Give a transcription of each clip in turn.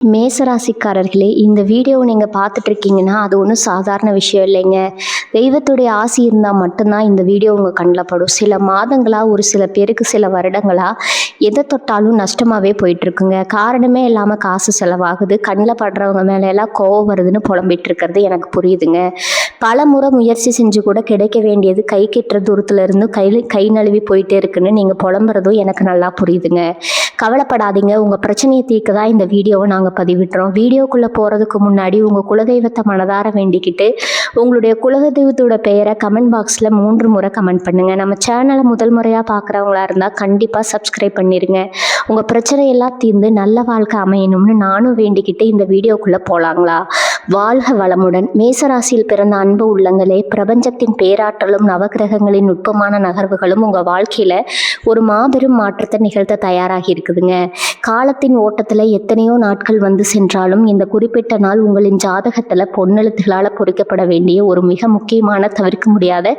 மேசராசிக்காரர்களே, இந்த வீடியோவை நீங்கள் பார்த்துட்டு இருக்கீங்கன்னா அது ஒன்றும் சாதாரண விஷயம் இல்லைங்க. தெய்வத்துடைய ஆசி இருந்தால் மட்டும்தான் இந்த வீடியோ உங்கள் கண்ணில் படும். சில மாதங்களாக, ஒரு சில பேருக்கு சில வருடங்களாக எதை தொட்டாலும் நஷ்டமாகவே போயிட்டுருக்குங்க. காரணமே இல்லாமல் காசு செலவாகுது, கண்ணில் படுறவங்க மேலெல்லாம் கோவம் வருதுன்னு புலம்பிட்டு இருக்கிறது எனக்கு புரியுதுங்க. பல முறை முயற்சி செஞ்சு கூட கிடைக்க வேண்டியது கை கெட்டுற தூரத்துல இருந்து கை நழுவி போயிட்டே இருக்குன்னு நீங்கள் புலம்புறதும் எனக்கு நல்லா புரியுதுங்க. கவலைப்படாதீங்க, உங்கள் பிரச்சனையை தீர்க்க தான் இந்த வீடியோவை நாங்கள் பதிவிடுறோம். வீடியோக்குள்ளே போகிறதுக்கு முன்னாடி உங்கள் குலதெய்வத்தை மனதார வேண்டிக்கிட்டு உங்களுடைய குலதெய்வத்தோட பெயரை கமெண்ட் பாக்ஸில் 3 முறை கமெண்ட் பண்ணுங்கள். நம்ம சேனலை முதல் முறையாக பார்க்குறவங்களா இருந்தால் கண்டிப்பாக சப்ஸ்கிரைப் பண்ணிடுங்க. உங்கள் பிரச்சனையெல்லாம் தீர்ந்து நல்ல வாழ்க்கை அமையணும்னு நானும் வேண்டிக்கிட்டு இந்த வீடியோக்குள்ளே போகலாங்களா? வாழ்க வளமுடன். மேசராசியில் பிறந்த அன்பு உள்ளங்களே, பிரபஞ்சத்தின் பேராற்றலும் நவகிரகங்களின் நுட்பமான நகர்வுகளும் உங்கள் வாழ்க்கையில் ஒரு மாபெரும் மாற்றத்தை நிகழ்த்த தயாராகி இருக்குதுங்க. காலத்தின் ஓட்டத்தில் எத்தனையோ நாட்கள் வந்து சென்றாலும் இந்த குறிப்பிட்ட நாள் உங்களின் ஜாதகத்தில் பொன்னெழுத்துகளால் பொறிக்கப்பட வேண்டிய ஒரு மிக முக்கியமான, தவிர்க்க முடியாத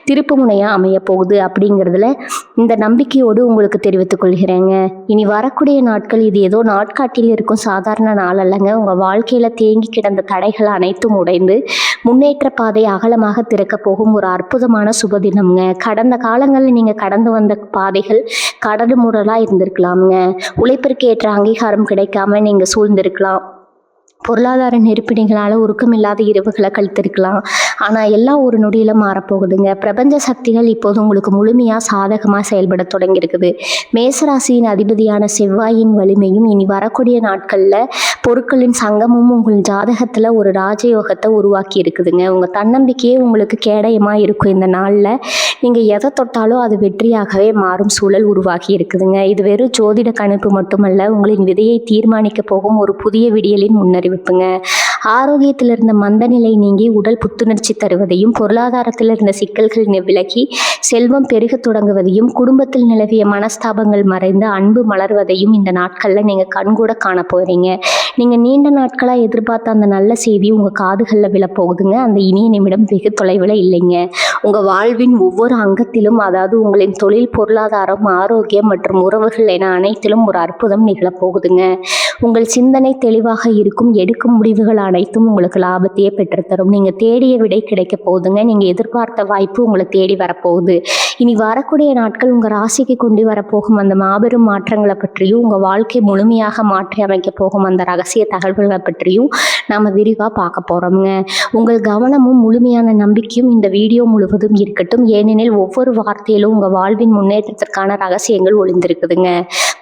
திருப்பு முனையாக அமைய போகுது அப்படிங்கிறதுல இந்த நம்பிக்கையோடு உங்களுக்கு தெரிவித்துக் கொள்கிறேங்க. இனி வரக்கூடிய நாட்கள் இது ஏதோ நாட்காட்டில் இருக்கும் சாதாரண நாள் அல்லங்க. உங்கள் வாழ்க்கையில் தேங்கி கிடந்த தடைகள் அனைத்தும் உடைந்து முன்னேற்ற பாதை அகலமாக திறக்க போகும் ஒரு அற்புதமான சுபதினம்ங்க. கடந்த காலங்களில் நீங்கள் கடந்து வந்த பாதைகள் கடடு முரலாக இருந்திருக்கலாமுங்க. உழைப்பிற்கு ஏற்ற அங்கீகாரம் கிடைக்காம நீங்கள் சூழ்ந்திருக்கலாம். பொருளாதார நெருக்கடிகளால் உருக்கமில்லாத இரவுகளை கழித்திருக்கலாம். ஆனால் எல்லாம் ஒரு நொடியில் மாறப்போகுதுங்க. பிரபஞ்ச சக்திகள் இப்போது உங்களுக்கு முழுமையாக சாதகமாக செயல்பட தொடங்கியிருக்குது. மேசராசியின் அதிபதியான செவ்வாயின் வலிமையும் இனி வரக்கூடிய நாட்களில் பொருட்களின் சங்கமும் உங்கள் ஜாதகத்தில் ஒரு ராஜயோகத்தை உருவாக்கி இருக்குதுங்க. உங்கள் தன்னம்பிக்கையே உங்களுக்கு கேடயமாக இருக்கும். இந்த நாளில் நீங்கள் எதை தொட்டாலும் அது வெற்றியாகவே மாறும் சூழல் உருவாகி இருக்குதுங்க. இது வெறும் ஜோதிட கணிப்பு மட்டுமல்ல, உங்களின் விதையை தீர்மானிக்க போகும் ஒரு புதிய விடியலின் முன்னறிவிப்புங்க. ஆரோக்கியத்தில் இருந்த மந்த நிலை நீங்கி உடல் புத்துணர்ச்சி தருவதையும், பொருளாதாரத்தில் இருந்த சிக்கல்கள் விலகி செல்வம் பெருக தொடங்குவதையும், குடும்பத்தில் நிலவிய மனஸ்தாபங்கள் மறைந்து அன்பு மலர்வதையும் இந்த நாட்களில் நீங்கள் கண்கூட காண போகிறீங்க. நீங்கள் நீண்ட நாட்களாக எதிர்பார்த்த அந்த நல்ல செய்தி உங்கள் காதுகளில் விழப்போகுதுங்க. அந்த இனிய நிமிடம் வெகு தொலைவில் இல்லைங்க. உங்கள் வாழ்வின் ஒவ்வொரு அங்கத்திலும், அதாவது உங்களின் தொழில், பொருளாதாரம், ஆரோக்கியம் மற்றும் உறவுகள் என அனைத்திலும் ஒரு அற்புதம் நிகழப்போகுதுங்க. உங்கள் சிந்தனை தெளிவாக இருக்கும். எடுக்கும் முடிவுகள் அனைத்தும் உங்களுக்கு லாபத்தையே பெற்றுத்தரும். நீங்கள் தேடிய விடை கிடைக்க போகுதுங்க. நீங்கள் எதிர்பார்த்த வாய்ப்பு உங்களை தேடி வரப்போகுது. இனி வரக்கூடிய நாட்கள் உங்கள் ராசிக்கு கொண்டு வரப்போகும் அந்த மாபெரும் மாற்றங்களை பற்றியும், உங்கள் வாழ்க்கை முழுமையாக மாற்றி அமைக்க போகும் அந்த ரகசிய தகவல்களை பற்றியும் நாம் விரிவாக பார்க்க போகிறோம்ங்க. உங்கள் கவனமும் முழுமையான நம்பிக்கையும் இந்த வீடியோ முழுவதும் இருக்கட்டும். ஏனெனில் ஒவ்வொரு வார்த்தையிலும் உங்கள் வாழ்வின் முன்னேற்றத்திற்கான ரகசியங்கள் ஒளிந்திருக்குதுங்க.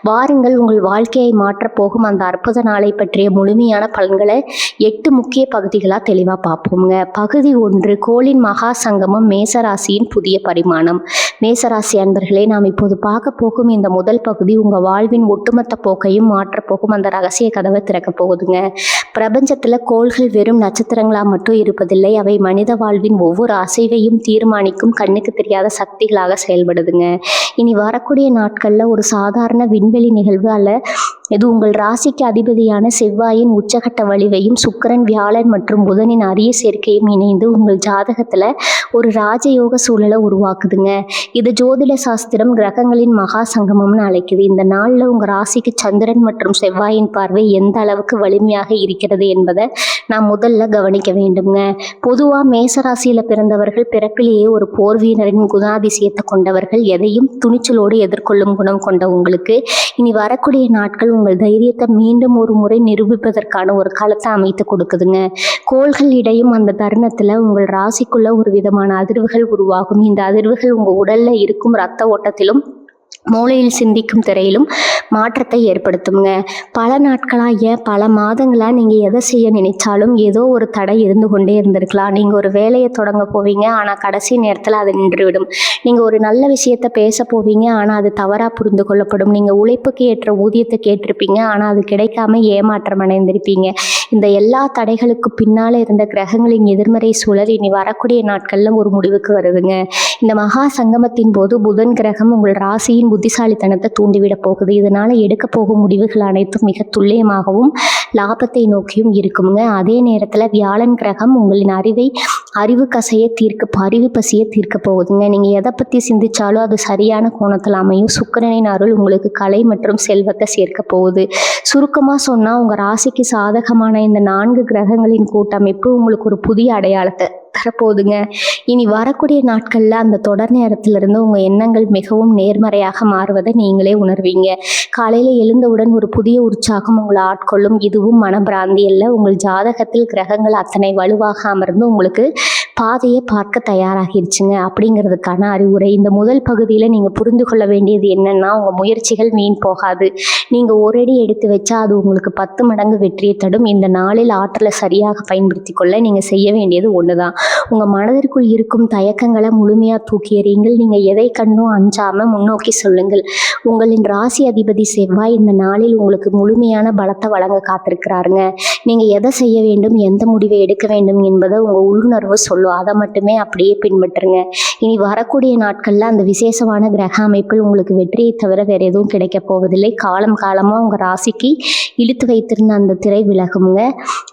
வாருங்கள், உங்கள் வாழ்க்கையை மாற்றப் போகும் அந்த அற்புத நாளை பற்றிய முழுமையான பலன்களை 8 முக்கிய பகுதிகளாக தெளிவாக பார்ப்போங்க. பகுதி 1, கோளின் மகா சங்கமம், மேசராசியின் புதிய பரிமாணம். மேசராசி அன்பர்களே, நாம் இப்போது பார்க்க போகும் இந்த முதல் பகுதி உங்கள் வாழ்வின் ஒட்டுமொத்த போக்கையும் மாற்றப்போகும் அந்த ரகசிய கதவை திறக்க போகுதுங்க. பிரபஞ்சத்தில் கோள்கள் வெறும் நட்சத்திரங்களாக மட்டும் இருப்பதில்லை, அவை மனித வாழ்வின் ஒவ்வொரு அசைவையும் தீர்மானிக்கும் கண்ணுக்கு தெரியாத சக்திகளாக செயல்படுதுங்க. இனி வரக்கூடிய நாட்களில் ஒரு சாதாரண விண்வெளி நிகழ்வு அல்ல, இது உங்கள் ராசிக்கு அதிபதியான செவ்வாயின் உச்சகட்ட வலிவையும், சுக்கிரன், வியாழன் மற்றும் புதனின் அரிய சேர்க்கையும் இணைந்து உங்கள் ஜாதகத்தில் ஒரு ராஜயோக சூழலை உருவாக்குதுங்க. இது ஜோதிட சாஸ்திரம் கிரகங்களின் மகா சங்கமம்னு அழைக்குது. இந்த நாளில் உங்கள் ராசிக்கு சந்திரன் மற்றும் செவ்வாயின் பார்வை எந்த அளவுக்கு வலிமையாக இருக்கிறது என்பதை நாம் முதல்ல கவனிக்க வேண்டுங்க. பொதுவாக மேசராசியில் பிறந்தவர்கள் பிறப்பிலேயே ஒரு போர் வீரரின் குணாதிசயத்தை கொண்டவர்கள். எதையும் துணிச்சலோடு எதிர்கொள்ளும் குணம் கொண்ட உங்களுக்கு இனி வரக்கூடிய நாட்கள் உங்கள் தைரியத்தை மீண்டும் ஒரு முறை நிரூபிப்பதற்கான ஒரு களத்தை அமைத்து கொடுக்குதுங்க. கோள்கள் இடையும் அந்த தருணத்தில் உங்கள் ராசிக்குள்ள ஒரு விதமான அதிர்வுகள் உருவாகும். இந்த அதிர்வுகள் உங்கள் உடல்ல இருக்கும் இரத்த ஓட்டத்திலும், மூளையில் சிந்திக்கும் திரையிலும் மாற்றத்தை ஏற்படுத்துங்க. பல நாட்களாக, பல மாதங்களாக நீங்கள் எதை செய்ய நினைச்சாலும் ஏதோ ஒரு தடை இருந்து கொண்டே இருந்திருக்கலாம். நீங்கள் ஒரு வேலையை தொடங்க போவீங்க, ஆனால் கடைசி நேரத்தில் அது நின்றுவிடும். நீங்கள் ஒரு நல்ல விஷயத்தை பேச போவீங்க, ஆனால் அது தவறாக புரிந்து கொள்ளப்படும். நீங்கள் உழைப்புக்கு ஏற்ற ஊதியத்தை கேட்டிருப்பீங்க, ஆனால் அது கிடைக்காம ஏமாற்றம் அடைந்திருப்பீங்க. இந்த எல்லா தடைகளுக்கு பின்னால் இருந்த கிரகங்களின் எதிர்மறை சூழல் இனி வரக்கூடிய நாட்களில் ஒரு முடிவுக்கு வருதுங்க. இந்த மகா சங்கமத்தின் போது புதன் கிரகம் உங்கள் ராசியின் புத்திசாலித்தனத்தை தூண்டிவிட போகுது. இதனால் எடுக்க போகும் முடிவுகள் அனைத்தும் மிக துல்லியமாகவும் லாபத்தை நோக்கியும் இருக்குங்க. அதே நேரத்தில் வியாழன் கிரகம் உங்களின் அறிவு பசியை தீர்க்க போகுதுங்க. நீங்கள் எதை பற்றி சிந்திச்சாலும் அது சரியான கோணத்தில் அமையும். சுக்கிரனின் அருள் உங்களுக்கு கலை மற்றும் செல்வத்தை சேர்க்க போகுது. சுருக்கமாக சொன்னால் உங்கள் ராசிக்கு சாதகமான இந்த 4 கிரகங்களின் கூட்டமைப்பு உங்களுக்கு ஒரு புதிய அடையாளத்தை தரப்போகுதுங்க. இனி வரக்கூடிய நாட்களில் அந்த தொடர் நேரத்திலிருந்து உங்கள் எண்ணங்கள் மிகவும் நேர்மறையாக மாறுவதை நீங்களே உணர்வீங்க. காலையில் எழுந்தவுடன் ஒரு புதிய உற்சாகம் உங்களை ஆட்கொள்ளும். இதுவும் மனப்பிராந்தி அல்ல. உங்கள் ஜாதகத்தில் கிரகங்கள் அத்தனை வலுவாக அமர்ந்து உங்களுக்கு பாதையை பார்க்க தயாராகிருச்சுங்க அப்படிங்கிறதுக்கான அறிவுரை. இந்த முதல் பகுதியில் நீங்கள் புரிந்து கொள்ள வேண்டியது என்னென்னா, உங்கள் முயற்சிகள் வீண் போகாது. நீங்கள் ஒரு அடி எடுத்து வச்சா அது உங்களுக்கு 10 மடங்கு வெற்றியை தரும். இந்த நாளில் ஆற்றலை சரியாக பயன்படுத்தி கொள்ள நீங்கள் செய்ய வேண்டியது ஒன்று தான். உங்கள் மனதிற்குள் இருக்கும் தயக்கங்களை முழுமையாக தூக்கி எறியுங்கள். நீங்கள் எதை கண்டும் அஞ்சாமல் முன்னோக்கி சொல்லுங்கள். உங்களின் ராசி அதிபதி செவ்வாய் இந்த நாளில் உங்களுக்கு முழுமையான பலத்தை வழங்க காத்திருக்கிறாருங்க. நீங்கள் எதை செய்ய வேண்டும், எந்த முடிவை எடுக்க வேண்டும் என்பதை உங்கள் உள்ளுணர்வு சொல்லும். அதை மட்டுமே அப்படியே பின்பற்றுங்க. இனி வரக்கூடிய நாட்களில் அந்த விசேஷமான கிரக அமைப்பில் உங்களுக்கு வெற்றியை தவிர வேறு எதுவும் கிடைக்க போவதில்லை. காலமாக உங்கள் ராசிக்கு இழுத்து வைத்திருந்த அந்த திரை விலகுங்க.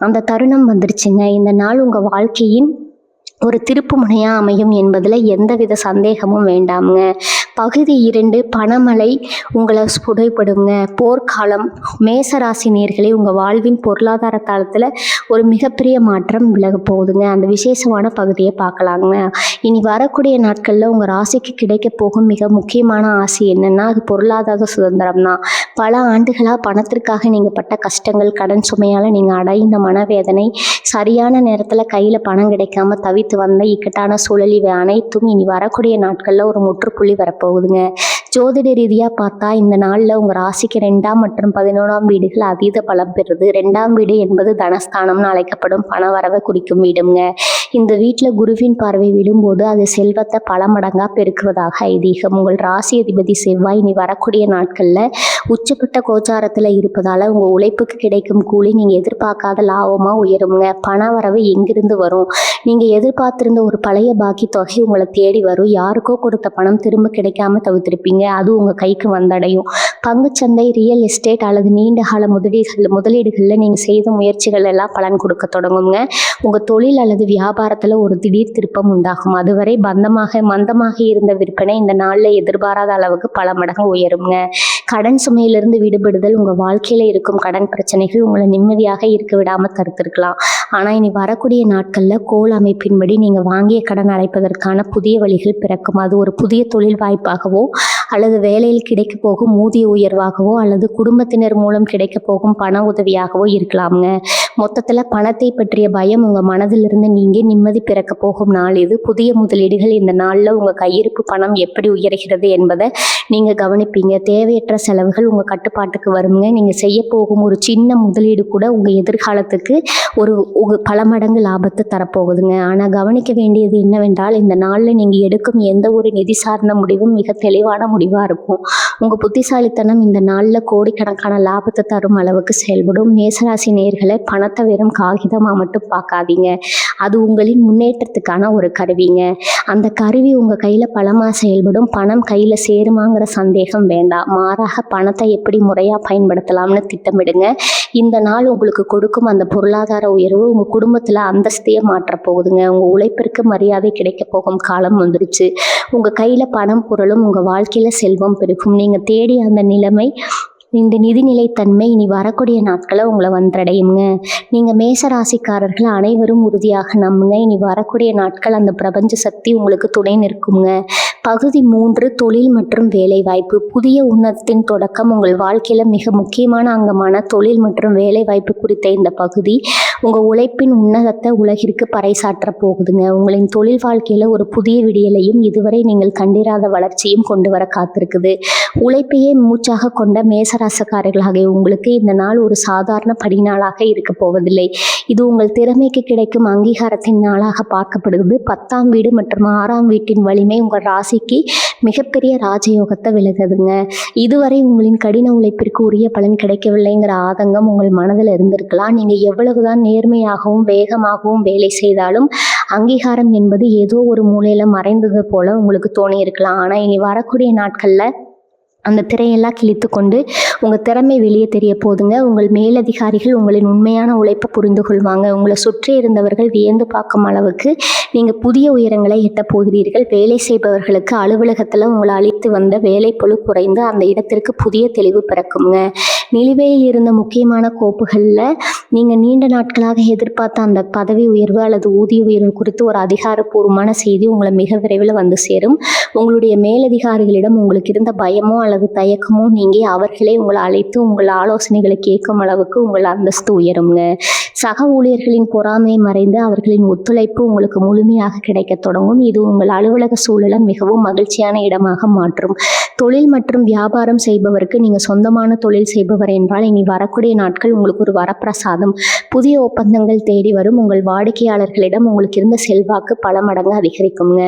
அந்த தருணம் வந்துருச்சுங்க. இந்த நாள் உங்கள் வாழ்க்கையின் ஒரு திருப்பு முனையாக அமையும் என்பதில் எந்தவித சந்தேகமும் வேண்டாமுங்க. பகுதி 2 பணமழை உங்களை புடைப்படுங்க. போர்க்காலம். மேசராசி நேயர்களே, உங்கள் வாழ்வின் பொருளாதார தளத்தில் ஒரு மிகப்பெரிய மாற்றம் விலக போகுதுங்க. அந்த விசேஷமான பகுதியை பார்க்கலாங்க. இனி வரக்கூடிய நாட்களில் உங்கள் ராசிக்கு கிடைக்க போகும் மிக முக்கியமான ஆசை என்னென்னா, அது பொருளாதார சுதந்திரம் தான். பல ஆண்டுகளாக பணத்திற்காக நீங்கள் பட்ட கஷ்டங்கள், கடன் சுமையால் நீங்கள் அடைந்த மனவேதனை, சரியான நேரத்தில் கையில் பணம் கிடைக்காம தவித்து வந்த இக்கட்டான சூழல், இவை அனைத்தும் இனி வரக்கூடிய நாட்களில் ஒரு முற்றுப்புள்ளி வரப்போகுதுங்க. ஜோதிட ரீதியாக பார்த்தா இந்த நாளில் உங்கள் ராசிக்கு 2ஆம் மற்றும் 11ஆம் வீடுகள் அதீத பலம் பெறுது. 2ஆம் வீடு என்பது தனஸ்தானம்னு அழைக்கப்படும் பண வரவை குறிக்கும் வீடுங்க. இந்த வீட்டில் குருவின் பார்வை விடும்போது அது செல்வத்தை பல மடங்காக பெருக்குவதாக ஐதீகம். உங்கள் ராசி அதிபதி செவ்வாய் இனி வரக்கூடிய நாட்களில் உச்சப்பட்ட கோச்சாரத்தில் இருப்பதால் உங்கள் உழைப்புக்கு கிடைக்கும் கூலி நீங்கள் எதிர்பார்க்காத லாபமாக உயருங்க. பண வரவு எங்கிருந்து வரும்? நீங்கள் எதிர்பார்த்திருந்த ஒரு பழைய பாக்கி தொகை உங்களை தேடி வரும். யாருக்கோ கொடுத்த பணம் திரும்ப கிடைக்காம தவிர்த்திருப்பீங்க. அது உங்கள் கைக்கு வந்தடையும். பங்குச்சந்தை, ரியல் எஸ்டேட் அல்லது நீண்ட கால முதலீடுகளில் நீங்கள் செய்த முயற்சிகள் எல்லாம் பலன் கொடுக்க தொடங்குங்க. உங்கள் தொழில் அல்லது வியாபாரத்தில் ஒரு திடீர் திருப்பம் உண்டாகும். அதுவரை மந்தமாக இருந்த விற்பனை இந்த நாளில் எதிர்பாராத அளவுக்கு பல மடங்கு உயருங்க. கடன் சுமையிலிருந்து விடுபடுதல். உங்கள் வாழ்க்கையில் இருக்கும் கடன் பிரச்சனைகள் உங்களை நிம்மதியாக இருக்க விடாமல் தடுத்திருக்கலாம். ஆனால் இனி வரக்கூடிய நாட்களில் கோல் அமைப்பின்படி நீங்கள் வாங்கிய கடன் அடைப்பதற்கான புதிய வழிகள் பிறக்கும். அது ஒரு புதிய தொழில் வாய்ப்பாகவோ அல்லது வேலையில் கிடைக்க போகும் ஊதிய உயர்வாகவோ அல்லது குடும்பத்தினர் மூலம் கிடைக்க போகும் பண உதவியாகவோ இருக்கலாமுங்க. மொத்தத்தில் பணத்தை பற்றிய பயம் உங்கள் மனதிலிருந்து நீங்கி நிம்மதி பிறக்க போகும் நாள் இது. புதிய முதலீடுகள். இந்த நாளில் உங்கள் கையிருப்பு பணம் எப்படி உயர்கிறது என்பதை நீங்கள் கவனிப்பீங்க. தேவையற்ற செலவுகள் உங்கள் கட்டுப்பாட்டுக்கு வருங்க. நீங்கள் செய்ய போகும் ஒரு சின்ன முதலீடு கூட உங்கள் எதிர்காலத்துக்கு பல மடங்கு லாபத்தை தரப்போகுதுங்க. ஆனால் கவனிக்க வேண்டியது என்னவென்றால், இந்த நாளில் நீங்கள் எடுக்கும் எந்த ஒரு நிதி சார்ந்த முடிவும் மிக தெளிவான முடிவாக இருக்கும். உங்கள் புத்திசாலித்தனம் இந்த நாளில் கோடிக்கணக்கான லாபத்தை தரும் அளவுக்கு செயல்படும். மேசராசி நேயர்களை, பணத்தை வெறும் காகிதமாக மட்டும் பார்க்காதீங்க. அது உங்களின் முன்னேற்றத்துக்கான ஒரு கருவிங்க. அந்த கருவி உங்கள் கையில் பலமாக செயல்படும். பணம் கையில் சேருமாங்கிற சந்தேகம் வேண்டாம். மாறாக பணத்தை எப்படி முறையாக பயன்படுத்தலாம்னு திட்டமிடுங்க. இந்த நாள் உங்களுக்கு கொடுக்கும் அந்த பொருளாதார உயர்வு உங்கள் குடும்பத்தில் அந்தஸ்தையே மாற்றப் போகுதுங்க. உங்கள் உழைப்பிற்கு மரியாதை கிடைக்க போகும் காலம் வந்துடுச்சு. உங்கள் கையில் பணம் பொருளும் உங்கள் வாழ்க்கையில் செல்வம் பெருகும். நீங்கள் தேடிய அந்த நிலைமை, இந்த நிதிநிலைத்தன்மை இனி வரக்கூடிய நாட்களை உங்களை வந்தடையுங்க. நீங்கள் மேசராசிக்காரர்கள் அனைவரும் உறுதியாக நம்புங்க. இனி வரக்கூடிய நாட்கள் அந்த பிரபஞ்ச சக்தி உங்களுக்கு துணை நிற்குங்க. பகுதி 3 தொழில் மற்றும் வேலைவாய்ப்பு. புதிய உன்னதத்தின் தொடக்கம். உங்கள் வாழ்க்கையில் மிக முக்கியமான அங்கமான தொழில் மற்றும் வேலைவாய்ப்பு குறித்த இந்த பகுதி உங்கள் உழைப்பின் உன்னதத்தை உலகிற்கு பறைசாற்ற போகுதுங்க. உங்களின் தொழில் வாழ்க்கையில் ஒரு புதிய விடியலையும் இதுவரை நீங்கள் கண்டிராத வளர்ச்சியும் கொண்டு வர காத்திருக்குது. உழைப்பையே மூச்சாக கொண்ட மேசராசக்காரர்களாகிய உங்களுக்கு இந்த நாள் ஒரு சாதாரண படிநாளாக இருக்க போவதில்லை. இது உங்கள் திறமைக்கு கிடைக்கும் அங்கீகாரத்தின் நாளாக பார்க்கப்படுகிறது. 10ஆம் வீடு மற்றும் 6ஆம் வீட்டின் வலிமை உங்கள் ராசிக்கு மிகப்பெரிய ராஜயோகத்தை விலகுதுங்க. இதுவரை உங்களின் கடின உழைப்பிற்கு உரிய பலன் கிடைக்கவில்லைங்கிற ஆதங்கம் உங்கள் மனதில் இருந்திருக்கலாம். நீங்கள் எவ்வளவுதான் நேர்மையாகவும் வேகமாகவும் வேலை செய்தாலும் அங்கீகாரம் என்பது ஏதோ ஒரு மூலையில் மறைந்தது போல உங்களுக்கு தோணி இருக்கலாம். ஆனால் இனி வரக்கூடிய நாட்களில் அந்த திரையெல்லாம் கிழித்து கொண்டு உங்கள் திறமை வெளியே தெரிய போதுங்க. உங்கள் மேலதிகாரிகள் உங்களின் உண்மையான உழைப்பை புரிந்து கொள்வாங்க. உங்களை சுற்றி இருந்தவர்கள் வியந்து பார்க்கும் அளவுக்கு நீங்கள் புதிய உயரங்களை எட்ட போகிறீர்கள். வேலை செய்பவர்களுக்கு அலுவலகத்தில் உங்களை அளித்து வந்த வேலைப்பளு குறைந்து அந்த இடத்திற்கு புதிய தெளிவு பிறக்குங்க. நிலுவையில் இருந்த முக்கியமான கோப்புகளில் நீங்கள் நீண்ட நாட்களாக எதிர்பார்த்த அந்த பதவி உயர்வு அல்லது ஊதிய உயர்வு குறித்து ஒரு அதிகாரப்பூர்வமான செய்தி உங்களை மிக விரைவில் வந்து சேரும். உங்களுடைய மேலதிகாரிகளிடம் உங்களுக்கு இருந்த பயமோ அல்லது தயக்கமோ நீங்கி அவர்களே உங்களை அழைத்து உங்கள் ஆலோசனைகளை கேட்கும் அளவுக்கு உங்கள் அந்தஸ்து உயருங்க. சக ஊழியர்களின் பொறாமை மறைந்து அவர்களின் ஒத்துழைப்பு உங்களுக்கு முழுமையாக கிடைக்க தொடங்கும். இது உங்கள் அலுவலக சூழலை மிகவும் மகிழ்ச்சியான இடமாக மாற்றும். தொழில் மற்றும் வியாபாரம் செய்பவருக்கு நீங்கள் சொந்தமான தொழில் செய்பவர் என்றால் இனி வரக்கூடிய நாட்கள் உங்களுக்கு ஒரு வரப்பிரசாதம். புதிய ஒப்பந்தங்கள் தேடி வரும். உங்கள் வாடிக்கையாளர்களிடம் உங்களுக்கு இருந்த செல்வாக்கு பல மடங்கு அதிகரிக்குங்க.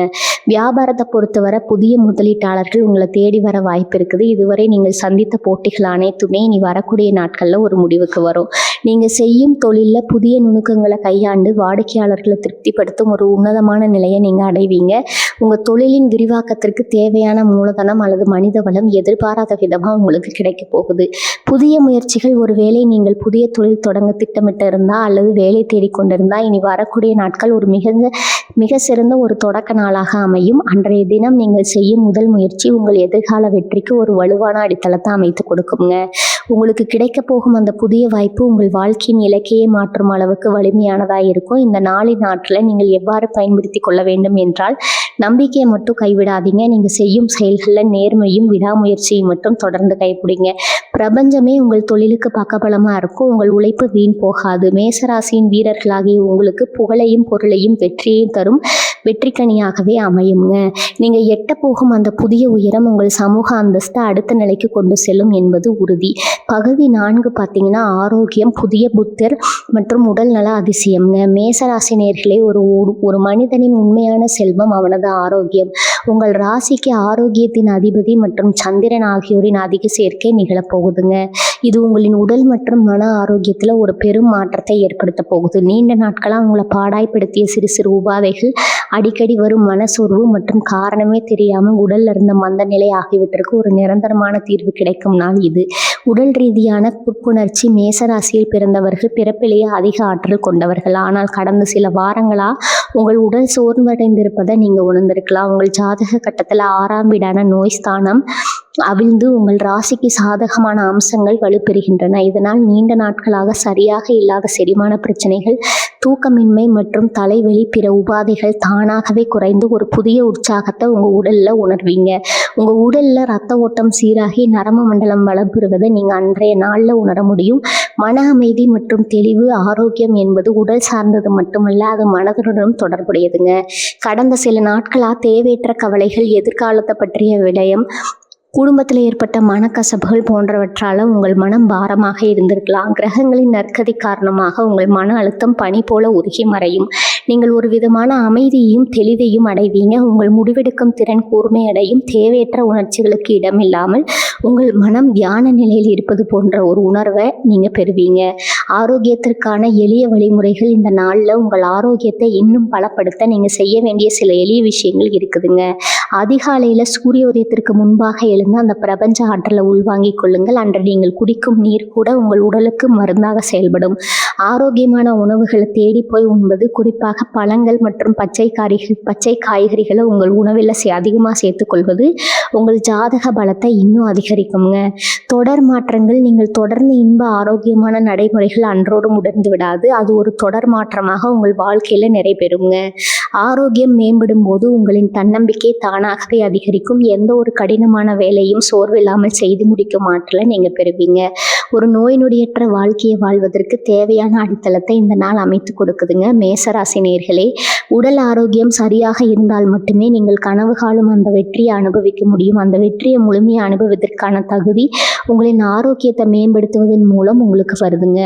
வியாபாரத்தை பொறுத்தவரை புதிய முதலீட்டாளர்கள் உங்களை தேடி வர வாய்ப்பு இருக்குது. இதுவரை நீங்கள் சந்தித்த போட்டிகள் அனைத்துமே இனி வரக்கூடிய நாட்களில் ஒரு முடிவுக்கு வரும். நீங்கள் செய்யும் தொழிலில் புதிய நுணுக்கங்களை கையாண்டு வாடிக்கையாளர்களை திருப்திப்படுத்தும் ஒரு உன்னதமான நிலையை நீங்கள் அடைவீங்க. உங்கள் தொழிலின் விரிவாக்கத்திற்கு தேவையான மூலதனம் அல்லது மனித வளம் எதிர்பாராத விதமாக உங்களுக்கு கிடைக்க போகுது. புதிய முயற்சிகள், ஒருவேளை நீங்கள் புதிய தொழில் தொடங்க திட்டமிட்டு இருந்தால் அல்லது வேலை தேடிக்கொண்டிருந்தால் இனி வரக்கூடிய நாட்கள் ஒரு மிக சிறந்த ஒரு தொடக்க நாளாக அமையும். அன்றைய தினம் நீங்கள் செய்யும் முதல் முயற்சி உங்கள் எதிர்கால வெற்றிக்கு ஒரு வலுவான அடித்தளத்தை அமைத்து கொடுக்குங்க. உங்களுக்கு கிடைக்க போகும் அந்த புதிய வாய்ப்பு உங்கள் வாழ்க்கையின் இலக்கையை மாற்றும் அளவுக்கு வலிமையானதாக இருக்கும். இந்த நாளின் நாட்டில் நீங்கள் எவ்வாறு பயன்படுத்தி கொள்ள வேண்டும் என்றால், நம்பிக்கையை மட்டும் கைவிடாதீங்க. நீங்கள் செய்யும் செயல்களில் நேர்மையும் விடாமுயற்சியும் மட்டும் தொடர்ந்து கைப்பிடிங்க. பிரபஞ்சமே உங்கள் தொழிலுக்கு பக்கபலமாக இருக்கும். உங்கள் உழைப்பு வீண் போகாது. மேசராசியின் வீரர்களாகிய உங்களுக்கு புகழையும் பொருளையும் வெற்றியையும் தரும் வெற்றிக்கனியாகவே அமையுங்க. நீங்கள் எட்ட போகும் அந்த புதிய உயரம் உங்கள் சமூக அந்தஸ்தை அடுத்த நிலைக்கு கொண்டு செல்லும் என்பது உறுதி. பகுதி 4 பார்த்தீங்கன்னா ஆரோக்கியம், புதிய புத்தர் மற்றும் உடல்நல அதிசயம்ங்க. மேசராசி நேயர்களே, ஒரு மனிதனின் உண்மையான செல்வம் அவனது ஆரோக்கியம். உங்கள் ராசிக்கு ஆரோக்கியத்தின் அதிபதி மற்றும் சந்திரன் ஆகியோரின் அதிக சேர்க்கை நிகழப்போகுதுங்க. இது உங்களின் உடல் மற்றும் மன ஆரோக்கியத்தில் ஒரு பெரும் மாற்றத்தை ஏற்படுத்த போகுது. நீண்ட நாட்களாக உங்களை பாடாய்படுத்திய சிறு சிறு உபாதைகள், அடிக்கடி வரும் மனசோர்வு மற்றும் காரணமே தெரியாமல் உடல்ல இருந்த மந்த நிலை ஆகியவற்றிற்கு ஒரு நிரந்தரமான தீர்வு கிடைக்கும் நாள் இது. உடல் ரீதியான புத்துணர்ச்சி. மேசராசியில் பிறந்தவர்கள் பிறப்பிலேயே அதிக ஆற்றல் கொண்டவர்கள். ஆனால் கடந்த சில வாரங்களா உங்கள் உடல் சோர்வடைந்திருப்பதை நீங்கள் உணர்ந்திருக்கலாம். உங்கள் ஜாதக கட்டத்தில் 6ஆம் வீடான நோய் ஸ்தானம் அவிழ்ந்து உங்கள் ராசிக்கு சாதகமான அம்சங்கள் வலுப்பெறுகின்றன. இதனால் நீண்ட நாட்களாக சரியாக இல்லாத செரிமான பிரச்சனைகள், தூக்கமின்மை மற்றும் தலைவலி, பிற உபாதைகள் தானாகவே குறைந்து ஒரு புதிய உற்சாகத்தை உங்கள் உடலில் உணர்வீங்க. உங்கள் உடலில் ரத்த ஓட்டம் சீராகி நரம்பு மண்டலம் வளம் பெறுவதை நீங்கள் அன்றைய நாளில் உணர முடியும். மன அமைதி மற்றும் தெளிவு. ஆரோக்கியம் என்பது உடல் சார்ந்தது மட்டுமல்ல, அது மனதுடனும் தொடர்புடையதுங்க. கடந்த சில நாட்களாக தேவையற்ற கவலைகள், எதிர்காலத்தை பற்றிய விடயம், குடும்பத்தில் ஏற்பட்ட மனக்கசப்புகள் போன்றவற்றால் உங்கள் மனம் பாரமாக இருந்திருக்கலாம். கிரகங்களின் நற்கதி காரணமாக உங்கள் மன அழுத்தம் பனி போல உருகி மறையும். நீங்கள் ஒரு விதமான அமைதியையும் தெளிவையும் அடைவீங்க. உங்கள் முடிவெடுக்கும் திறன் கூர்மையடையும். தேவையற்ற உணர்ச்சிகளுக்கு இடமில்லாமல் உங்கள் மனம் தியான நிலையில் இருப்பது போன்ற ஒரு உணர்வை நீங்கள் பெறுவீங்க. ஆரோக்கியத்திற்கான எளிய வழிமுறைகள். இந்த நாளில் உங்கள் ஆரோக்கியத்தை இன்னும் பலப்படுத்த நீங்கள் செய்ய வேண்டிய சில எளிய விஷயங்கள் இருக்குதுங்க. அதிகாலையில் சூரிய உதயத்திற்கு முன்பாக எழுந்து அந்த பிரபஞ்ச ஆற்றலை உள்வாங்கிக் கொள்ளுங்கள். அன்று நீங்கள் குடிக்கும் நீர் கூட உங்கள் உடலுக்கு மருந்தாக செயல்படும். ஆரோக்கியமான உணவுகளை தேடி போய் உண்பது, குறிப்பாக பழங்கள் மற்றும் பச்சை காய்கறிகளை உங்கள் உணவில் அதிகமாக சேர்த்துக்கொள்வது உங்கள் ஜாதக பலத்தை இன்னும் அதிகரிக்குங்க. தொடர் மாற்றங்கள். நீங்கள் தொடர்ந்து இன்ப ஆரோக்கியமான நடைமுறைகள் அன்றோடு முடர்ந்து விடாது. அது ஒரு தொடர் மாற்றமாக உங்கள் வாழ்க்கையில் நிறைவேறுங்க. ஆரோக்கியம் மேம்படும் போது உங்களின் தன்னம்பிக்கை தானாகவே அதிகரிக்கும். எந்த ஒரு கடினமான வேலையும் சோர்வில்லாமல் செய்து முடிக்கும் ஆற்றலை நீங்கள் பெறுவீங்க. ஒரு நோய் நொடியற்ற வாழ்க்கையை வாழ்வதற்கு தேவையான அடித்தளத்தை இந்த நாள் அமைத்து கொடுக்குதுங்க. மேசராசி நேயர்களே, உடல் ஆரோக்கியம் சரியாக இருந்தால் மட்டுமே நீங்கள் கனவு காணும் அந்த வெற்றியை அனுபவிக்க முடியும். அந்த வெற்றியை முழுமையாக அனுபவிப்பதற்கான தகுதி உங்களின் ஆரோக்கியத்தை மேம்படுத்துவதன் மூலம் உங்களுக்கு வருதுங்க.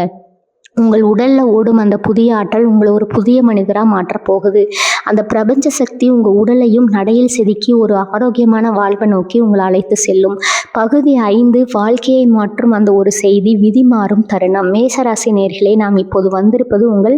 உங்கள் உடல்ல ஓடும் அந்த புதிய ஆற்றல் உங்களை ஒரு புதிய மனிதராக மாற்றப் போகுது. அந்த பிரபஞ்ச சக்தி உங்கள் உடலையும் நடையில் செதுக்கி ஒரு ஆரோக்கியமான வாழ்வை நோக்கி உங்களை அழைத்து செல்லும். பகுதி 5, வாழ்க்கையை மாற்றும் அந்த ஒரு செய்தி, விதி மாறும் தருணம். மேசராசி நேயர்களே, நாம் இப்போது வந்திருப்பது உங்கள்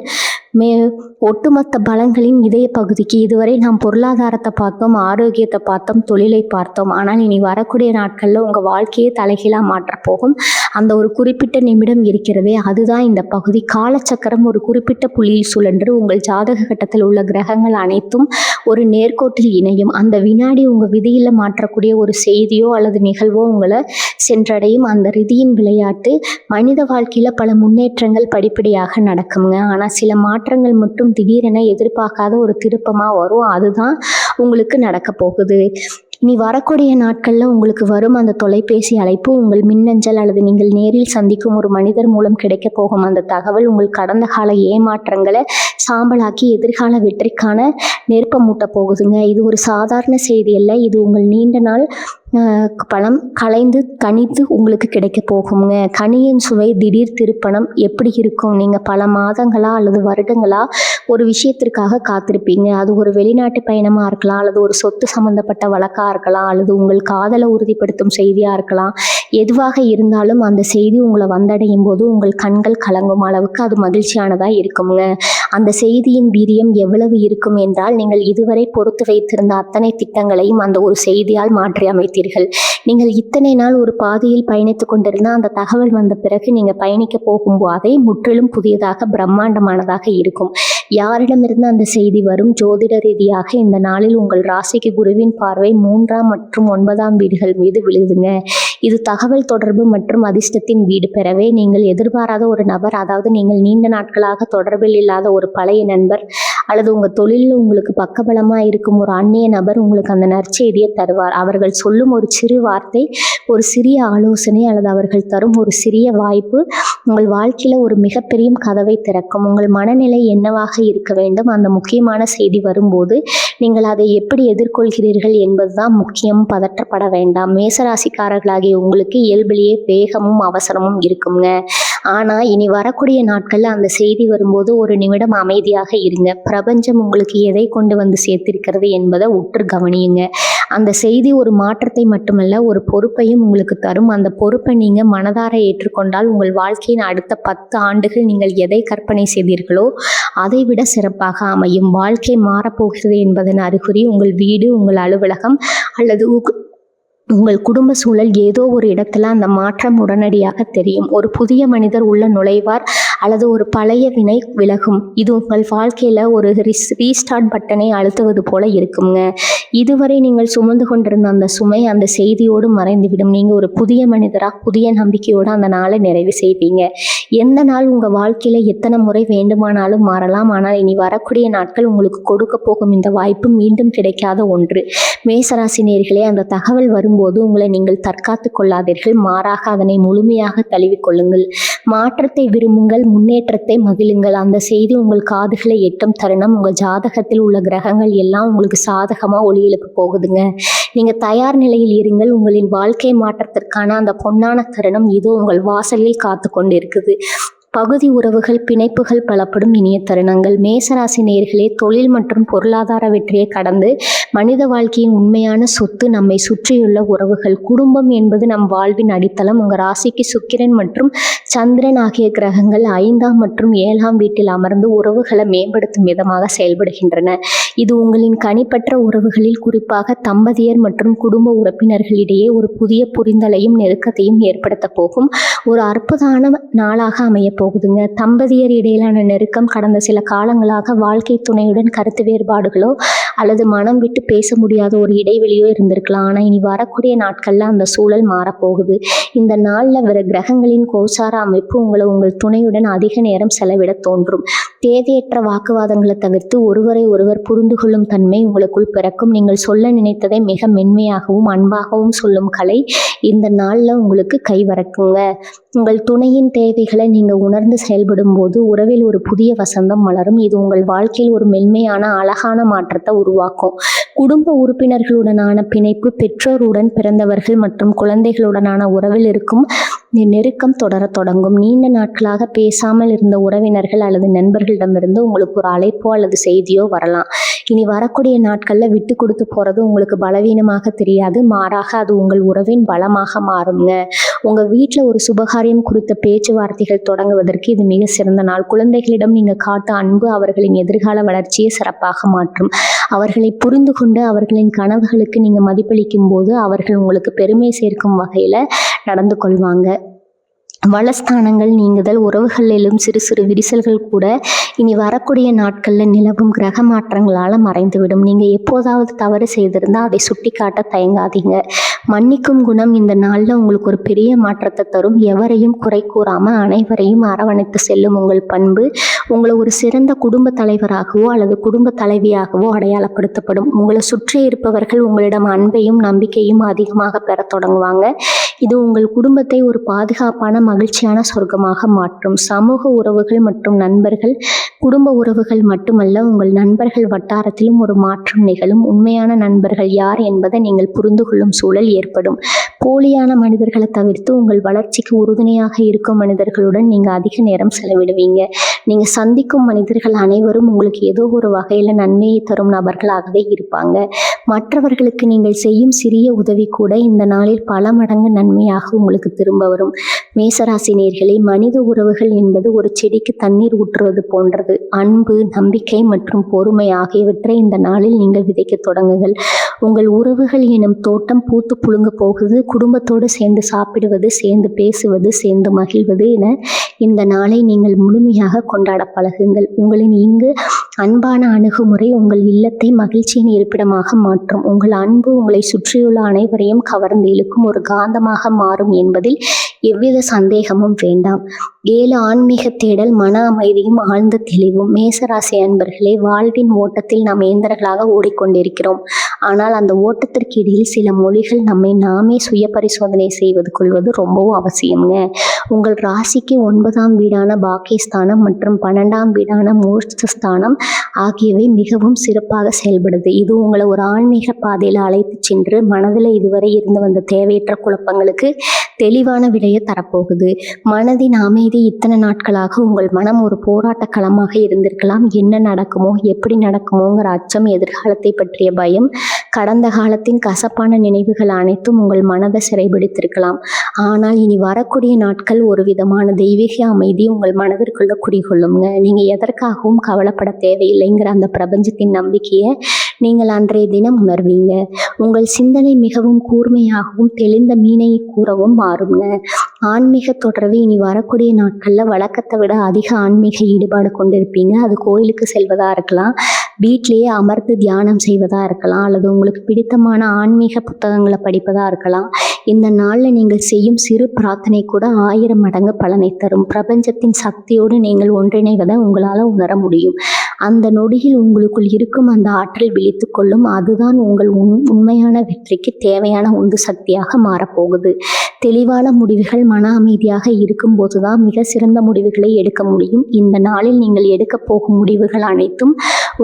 ஒட்டுமொத்த பலன்களின் இதய பகுதிக்கு. இதுவரை நாம் பொருளாதாரத்தை பார்த்தோம், ஆரோக்கியத்தை பார்த்தோம், தொழிலை பார்த்தோம். ஆனால் இனி வரக்கூடிய நாட்களில் உங்கள் வாழ்க்கையை தலைகீழாக மாற்றப் போகும் அந்த ஒரு குறிப்பிட்ட நிமிடம் இருக்கிறதே, அதுதான் இந்த பகுதி. காலச்சக்கரம் ஒரு குறிப்பிட்ட புள்ளியில் சுழன்று உங்கள் ஜாதக கட்டத்தில் உள்ள கிரகங்கள் அனைத்தும் ஒரு நேர்கோட்டில் இணையும். அந்த வினாடி உங்கள் விதியில் மாற்றக்கூடிய ஒரு செய்தியோ அல்லது நிகழ்வோ உங்களை சென்றடையும். அந்த விதியின் விளையாட்டு. மனித வாழ்க்கையில் பல முன்னேற்றங்கள் படிப்படியாக நடக்குங்க. ஆனால் சில மாற்றங்கள் மட்டும் திடீரென எதிர்பார்க்காத ஒரு திருப்பமாக வரும். அதுதான் உங்களுக்கு நடக்க போகுது. இனி வரக்கூடிய நாட்களில் உங்களுக்கு வரும் அந்த தொலைபேசி அழைப்பு, உங்கள் மின்னஞ்சல் அல்லது நீங்கள் நேரில் சந்திக்கும் ஒரு மனிதர் மூலம் கிடைக்க போகும் அந்த தகவல் உங்கள் கடந்த கால ஏமாற்றங்களை சாம்பலாக்கி எதிர்கால வெற்றிக்கான நெருப்பமூட்ட போகுதுங்க. இது ஒரு சாதாரண செய்தி அல்ல, இது உங்கள் நீண்ட நாள் பணம் கலைந்து கணித்து உங்களுக்கு கிடைக்க போகுங்க. கனியின் சுவை, திடீர் திருப்பணம் எப்படி இருக்கும்? நீங்கள் பல மாதங்களா அல்லது வருடங்களா ஒரு விஷயத்திற்காக காத்திருப்பீங்க. அது ஒரு வெளிநாட்டு பயணமாக இருக்கலாம், அல்லது ஒரு சொத்து சம்மந்தப்பட்ட வழக்காக இருக்கலாம், அல்லது உங்கள் காதலை உறுதிப்படுத்தும் செய்தியாக இருக்கலாம். எதுவாக இருந்தாலும் அந்த செய்தி உங்களை வந்தடையும் போது உங்கள் கண்கள் கலங்கும் அளவுக்கு அது மகிழ்ச்சியானதாக இருக்குங்க. அந்த செய்தியின் வீரியம் எவ்வளவு இருக்கும் என்றால், நீங்கள் இதுவரை பொறுத்து வைத்திருந்த அத்தனை திட்டங்களையும் அந்த ஒரு செய்தியால் மாற்றி அமைத்தீர்கள். நீங்கள் இத்தனை நாள் ஒரு பாதையில் பயணித்து கொண்டிருந்த அந்த தகவல் வந்த பிறகு நீங்கள் பயணிக்க போகும் போதே முற்றிலும் புதியதாக பிரம்மாண்டமானதாக இருக்கும். யாரிடமிருந்து அந்த செய்தி வரும்? ஜோதிட ரீதியாக இந்த நாளில் உங்கள் ராசிக்கு குருவின் பார்வை 3ஆம் மற்றும் 9ஆம் வீடுகள் மீது விழுதுங்க. இது தகவல் தொடர்பு மற்றும் அதிர்ஷ்டத்தின் வீடு. பெறவே நீங்கள் எதிர்பாராத ஒரு நபர், அதாவது நீங்கள் நீண்ட நாட்களாக தொடர்பில் இல்லாத ஒரு பழைய நண்பர் அல்லது உங்கள் தொழிலில் உங்களுக்கு பக்கபலமாக இருக்கும் ஒரு அந்நிய நபர் உங்களுக்கு அந்த நற்செய்தியை தருவார். அவர்கள் சொல்லும் ஒரு சிறு வார்த்தை, ஒரு சிறிய ஆலோசனை அல்லது அவர்கள் தரும் ஒரு சிறிய வாய்ப்பு உங்கள் வாழ்க்கையில் ஒரு மிகப்பெரிய கதவை திறக்கும். உங்கள் மனநிலை என்னவாக இருக்க வேண்டும்? அந்த முக்கியமான செய்தி வரும்போது நீங்கள் அதை எப்படி எதிர்கொள்கிறீர்கள் என்பதுதான் முக்கியம். பதற்றப்பட வேண்டாம். மேசராசிக்காரர்களாகிய உங்களுக்கு இயல்பிலேயே வேகமும் அவசரமும் இருக்குங்க. ஆனால் இனி வரக்கூடிய நாட்களில் அந்த செய்தி வரும்போது ஒரு நிமிடம் அமைதியாக இருங்க. பிரபஞ்சம் உங்களுக்கு எதை கொண்டு வந்து சேர்த்திருக்கிறது என்பதை உற்று கவனியுங்க. அந்த செய்தி ஒரு மாற்றத்தை மட்டுமல்ல, ஒரு பொறுப்பையும் உங்களுக்கு தரும். அந்த பொறுப்பை நீங்கள் மனதார ஏற்றுக்கொண்டால் உங்கள் வாழ்க்கையின் அடுத்த 10 ஆண்டுகள் நீங்கள் எதை கற்பனை செய்தீர்களோ அதை விட சிறப்பாக அமையும். வாழ்க்கை மாறப்போகிறது என்பதன் அறிகுறி உங்கள் வீடு, உங்கள் அலுவலகம் அல்லது உங்கள் குடும்ப சூழல் ஏதோ ஒரு இடத்துல அந்த மாற்றம் உடனடியாக தெரியும். ஒரு புதிய மனிதர் உள்ள நுழைவார் அல்லது ஒரு பழைய வினை விலகும். இது உங்கள் வாழ்க்கையில் ஒரு ரீஸ்டார்ட் பட்டனை அழுத்துவது போல இருக்குங்க. இதுவரை நீங்கள் சுமந்து கொண்டிருந்த அந்த சுமை அந்த செய்தியோடு மறைந்துவிடும். நீங்கள் ஒரு புதிய மனிதராக புதிய நம்பிக்கையோடு அந்த நாளை நிறைவு செய்வீங்க. எந்த நாள் உங்கள் வாழ்க்கையில் எத்தனை முறை வேண்டுமானாலும் மாறலாம். ஆனால் இனி வரக்கூடிய நாட்கள் உங்களுக்கு கொடுக்க போகும் இந்த வாய்ப்பு மீண்டும் கிடைக்காத ஒன்று. மேசராசி நேயர்களே, அந்த தகவல் வரும்போது உங்களை நீங்கள் தற்காத்து கொள்ளாதீர்கள். மாறாக அதனை முழுமையாக தழுவிக்கொள்ளுங்கள். மாற்றத்தை விரும்புங்கள், முன்னேற்றத்தை மகிழுங்கள். அந்த செய்தி உங்கள் காதுகளை எட்டும் தருணம் உங்கள் ஜாதகத்தில் உள்ள கிரகங்கள் எல்லாம் உங்களுக்கு சாதகமாக ஒளி எழுப்ப போகுதுங்க. நீங்கள் தயார் நிலையில் இருங்கள். உங்களின் வாழ்க்கை மாற்றத்திற்கான அந்த பொன்னான தருணம் இதோ உங்கள் வாசலில் காத்து கொண்டு இருக்குது. பகுதி உறவுகள், பிணைப்புகள் பலப்படும் இனிய தருணங்கள். மேசராசி நேயர்களே, தொழில் மற்றும் பொருளாதார வெற்றியை கடந்து மனித வாழ்க்கையின் உண்மையான சொத்து நம்மை சுற்றியுள்ள உறவுகள். குடும்பம் என்பது நம் வாழ்வின் அடித்தளம். உங்கள் ராசிக்கு சுக்கிரன் மற்றும் சந்திரன் ஆகிய கிரகங்கள் 5ஆம் மற்றும் 7ஆம் வீட்டில் அமர்ந்து உறவுகளை மேம்படுத்தும் விதமாக செயல்படுகின்றன. இது உங்களின் கனிப்பற்ற உறவுகளில், குறிப்பாக தம்பதியர் மற்றும் குடும்ப உறுப்பினர்களிடையே ஒரு புதிய புரிதலையும் நெருக்கத்தையும் ஏற்படுத்த போகும் ஒரு அற்புதமான நாளாக அமைய போகுதுங்க. தம்பதியர் இடையிலான நெருக்கம் கடந்த சில காலங்களாக வாழ்க்கை துணையுடன் கருத்து வேறுபாடுகளோ அல்லது மனம் விட்டு பேச முடியாத ஒரு இடைவெளியோ இருந்திருக்கலாம். ஆனால் இனி வரக்கூடிய நாட்களில் அந்த சூழல் மாறப்போகுது. இந்த நாளில் வர கிரகங்களின் கோச்சார அமைப்பு உங்களை உங்கள் துணையுடன் அதிக நேரம் செலவிட தோன்றும். தேவையற்ற வாக்குவாதங்களை தவிர்த்து ஒருவரை ஒருவர் புரிந்து புரிந்து கொள்ளும் தன்மை உங்களுக்குள் பிறக்கும். நீங்கள் சொல்ல நினைத்ததை மிக மென்மையாகவும் அன்பாகவும் சொல்லும் கலை இந்த நாளில் உங்களுக்கு கைவரக்குங்க. உங்கள் துணையின் தேவைகளை நீங்கள் உணர்ந்து செயல்படும் போது உறவில் ஒரு புதிய வசந்தம் மலரும். இது உங்கள் வாழ்க்கையில் ஒரு மென்மையான அழகான மாற்றத்தை உருவாக்கும். குடும்ப உறுப்பினர்களுடனான பிணைப்பு, பெற்றோருடன், பிறந்தவர்கள் மற்றும் குழந்தைகளுடனான உறவில் இருக்கும் நெருக்கம் தொடரத் தொடங்கும். நீண்ட நாட்களாக பேசாமல் இருந்த உறவினர்கள் அல்லது நண்பர்களிடமிருந்து உங்களுக்கு ஒரு அழைப்போ அல்லது செய்தியோ வரலாம். இனி வரக்கூடிய நாட்களில் விட்டு கொடுத்து போகிறது உங்களுக்கு பலவீனமாக தெரியாது, மாறாக அது உங்கள் உறவின் பலமாக மாறுங்க. உங்கள் வீட்டில் ஒரு சுபகாரியம் குறித்த பேச்சுவார்த்தைகள் தொடங்குவதற்கு இது மிக சிறந்த நாள். குழந்தைகளிடம் நீங்கள் காட்டும் அன்பு அவர்களின் எதிர்கால வளர்ச்சியை சிறப்பாக மாற்றும். அவர்களை புரிந்து கொண்டு அவர்களின் கனவுகளுக்கு நீங்கள் மதிப்பளிக்கும் போது அவர்கள் உங்களுக்கு பெருமை சேர்க்கும் வகையில் நடந்து கொள்வாங்க. வளஸ்தானங்கள் நீங்குதல், உறவுகளிலும் சிறு சிறு விரிசல்கள் கூட இனி வரக்கூடிய நாட்களில் நிலவும் கிரக மாற்றங்களால் மறைந்துவிடும். நீங்கள் எப்போதாவது தவறு செய்திருந்தால் அதை சுட்டி காட்ட தயங்காதீங்க. மன்னிக்கும் குணம் இந்த நாளில் உங்களுக்கு ஒரு பெரிய மாற்றத்தை தரும். எவரையும் குறை கூறாமல் அனைவரையும் அரவணைத்து செல்லும் உங்கள் பண்பு உங்களை ஒரு சிறந்த குடும்ப தலைவராகவோ அல்லது குடும்ப தலைவியாகவோ அடையாளப்படுத்தப்படும். உங்களை சுற்றி இருப்பவர்கள் உங்களிடம் அன்பையும் நம்பிக்கையும் அதிகமாக பெற தொடங்குவாங்க. இது உங்கள் குடும்பத்தை ஒரு பாதுகாப்பான மகிழ்ச்சியான சொர்க்கமாக மாற்றும். சமூக உறவுகள் மற்றும் நண்பர்கள், குடும்ப உறவுகள் மட்டுமல்ல, உங்கள் நண்பர்கள் வட்டாரத்திலும் ஒரு மாற்றம் நிகழும். உண்மையான நண்பர்கள் யார் என்பதை நீங்கள் புரிந்து கொள்ளும் சூழல் ஏற்படும். போலியான மனிதர்களை தவிர்த்து உங்கள் வளர்ச்சிக்கு உறுதுணையாக இருக்கும் மனிதர்களுடன் நீங்கள் அதிக நேரம் செலவிடுவீங்க. நீங்கள் சந்திக்கும் மனிதர்கள் அனைவரும் உங்களுக்கு ஏதோ ஒரு வகையில் நன்மையை தரும் நபர்களாகவே இருப்பாங்க. மற்றவர்களுக்கு நீங்கள் செய்யும் சிறிய உதவி கூட இந்த நாளில் பல மடங்கு நன்மையாக உங்களுக்கு திரும்ப வரும். மேசராசி நேயர்களே, மனித உறவுகள் என்பது ஒரு செடிக்கு தண்ணீர் ஊற்றுவது போன்றது. அன்பு, நம்பிக்கை மற்றும் பொறுமை ஆகியவற்றை இந்த நாளில் நீங்கள் விதைக்க தொடங்குங்கள். உங்கள் உறவுகள் எனும் தோட்டம் பூத்து புழுங்க போகுது. குடும்பத்தோடு சேர்ந்து சாப்பிடுவது, சேர்ந்து பேசுவது, சேர்ந்து மகிழ்வது என இந்த நாளை நீங்கள் முழுமையாக கொண்டாட பழகுங்கள். உங்களின் இங்கு அன்பான அணுகுமுறை உங்கள் இல்லத்தை மகிழ்ச்சியின் இருப்பிடமாக மாற்றும். உங்கள் அன்பு உங்களை சுற்றியுள்ள அனைவரையும் கவர்ந்து இழுக்கும் ஒரு காந்தமாக மாறும் என்பதில் எவ்வித சந்தேகமும் வேண்டாம். 7 ஆன்மீக தேடல், மன அமைதியும் ஆழ்ந்த தெளிவும். மேசராசி அன்பர்களே, வாழ்வின் ஓட்டத்தில் நாம் இயந்திரங்களாக ஓடிக்கொண்டிருக்கிறோம். ஆனால் அந்த ஓட்டத்திற்கு இடையில் சில மொழிகள் நம்மை நாமே சுய பரிசோதனை செய்வது கொள்வது ரொம்பவும் அவசியம்ங்க. உங்கள் ராசிக்கு 9ஆம் வீடான பாக்கியஸ்தானம் மற்றும் 12ஆம் வீடான மோட்சஸ்தானம் ஆகியவை மிகவும் சிறப்பாக செயல்படுது. இது உங்களை ஒரு ஆன்மீக பாதையில் அழைத்து சென்று மனதில் இதுவரை இருந்து வந்த தேவையற்ற குழப்பங்களுக்கு தெளிவான விடையை தரப்போகுது. மனதின் அமைதி. இத்தனை நாட்களாக உங்கள் மனம் ஒரு போராட்ட களமாக இருந்திருக்கலாம். என்ன நடக்குமோ, எப்படி நடக்குமோங்கிற அச்சம், எதிர்காலத்தை பற்றிய பயம், கடந்த காலத்தின் கசப்பான நினைவுகள் அனைத்தும் உங்கள் மனதை சிறைபிடித்திருக்கலாம். ஆனால் இனி வரக்கூடிய நாட்கள் ஒரு விதமான தெய்வீக அமைதி உங்கள் மனதிற்குள்ள குடிகொள்ளுங்க. நீங்கள் எதற்காகவும் கவலைப்பட தேவையில்லைங்கிற அந்த பிரபஞ்சத்தின் நம்பிக்கையை நீங்கள் அன்றைய தினம் உணர்வீங்க. உங்கள் சிந்தனை மிகவும் கூர்மையாகவும் தெளிந்த மீனை கூறவும் மாறுங்க. ஆன்மீக தொடர்பு இனி வரக்கூடிய நாட்களில் வழக்கத்தை விட அதிக ஆன்மீக ஈடுபாடு கொண்டிருப்பீங்க. அது கோயிலுக்கு செல்வதா இருக்கலாம், வீட்டிலேயே அமர்ந்து தியானம் செய்வதா இருக்கலாம், அல்லது உங்களுக்கு பிடித்தமான ஆன்மீக புத்தகங்களை படிப்பதா இருக்கலாம். இந்த நாளில் நீங்கள் செய்யும் சிறு பிரார்த்தனை கூட 1000 மடங்கு பலனை தரும். பிரபஞ்சத்தின் சக்தியோடு நீங்கள் ஒன்றிணைவதை உங்களால் உணர முடியும். அந்த நொடியில் உங்களுக்குள் இருக்கும் அந்த ஆற்றல் விழித்து கொள்ளும். அதுதான் உங்கள் உண்மையான வெற்றிக்கு தேவையான உந்து சக்தியாக மாறப்போகுது. தெளிவான முடிவுகள், மன அமைதியாக இருக்கும்போது தான் மிக சிறந்த முடிவுகளை எடுக்க முடியும். இந்த நாளில் நீங்கள் எடுக்க போகும் முடிவுகள் அனைத்தும்